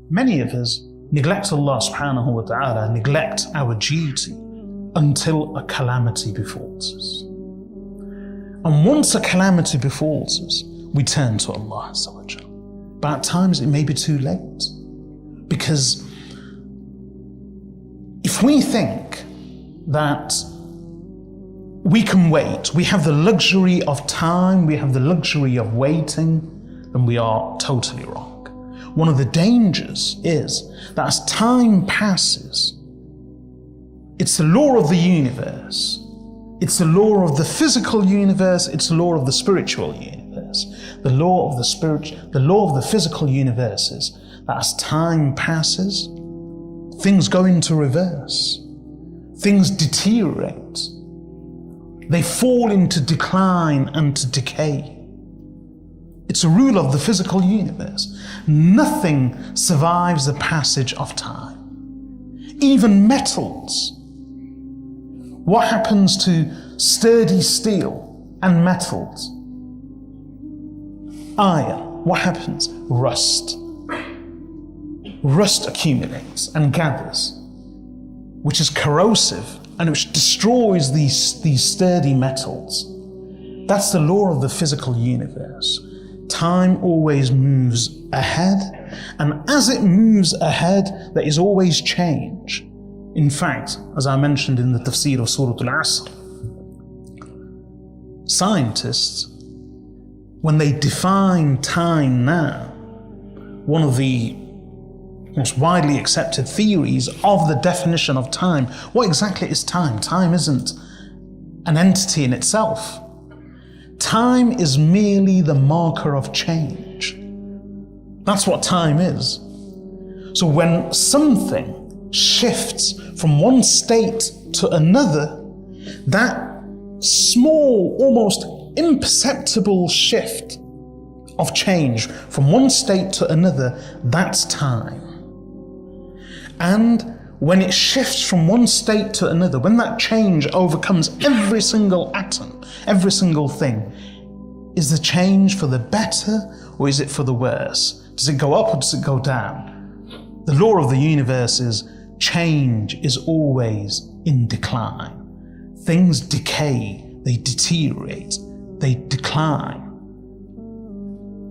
Many of us neglect Allah subhanahu wa ta'ala, neglect our duty until a calamity befalls us. And once a calamity befalls us, we turn to Allah Azza wa Jal. But at times it may be too late. Because if we think that we can wait, we have the luxury of time, we have the luxury of waiting, then we are totally wrong. One of the dangers is that as time passes, it's the law of the universe, it's the law of the physical universe, it's the law of the spiritual universe. The law of the physical universe is that as time passes, things go into reverse. Things deteriorate. They fall into decline and to decay. It's a rule of the physical universe. Nothing survives the passage of time. Even metals. What happens to sturdy steel and metals? Iron. What happens? Rust. Rust accumulates and gathers, which is corrosive and which destroys these sturdy metals. That's the law of the physical universe. Time always moves ahead, and as it moves ahead, there is always change. In fact, as I mentioned in the tafsir of Surah Al-Asr, scientists, when they define time now, one of the most widely accepted theories of the definition of time, what exactly is time? Time isn't an entity in itself. Time is merely the marker of change. That's what time is. So when something shifts from one state to another, that small, almost imperceptible shift of change from one state to another, that's time. And when it shifts from one state to another, when that change overcomes every single atom, every single thing, is the change for the better or is it for the worse? Does it go up or does it go down? The law of the universe is change is always in decline. Things decay, they deteriorate, they decline.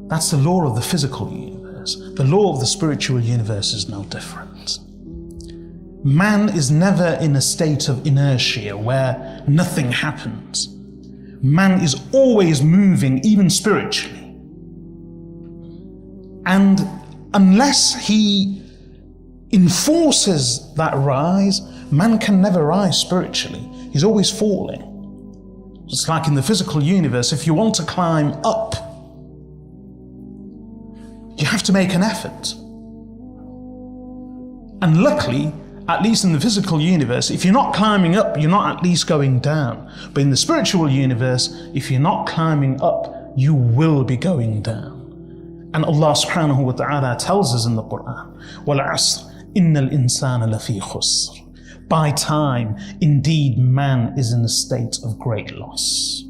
That's the law of the physical universe. The law of the spiritual universe is no different. Man is never in a state of inertia where nothing happens. Man is always moving, even spiritually. And unless he enforces that rise, man can never rise spiritually. He's always falling. Just like in the physical universe, if you want to climb up, you have to make an effort. And luckily, at least in the physical universe, if you're not climbing up, you're not at least going down. But in the spiritual universe, if you're not climbing up, you will be going down. And Allah subhanahu wa ta'ala tells us in the Quran, وَالْعَصْرِ إِنَّ الْإِنسَانَ لَفِي خُسْرٍ. By time, indeed man is in a state of great loss.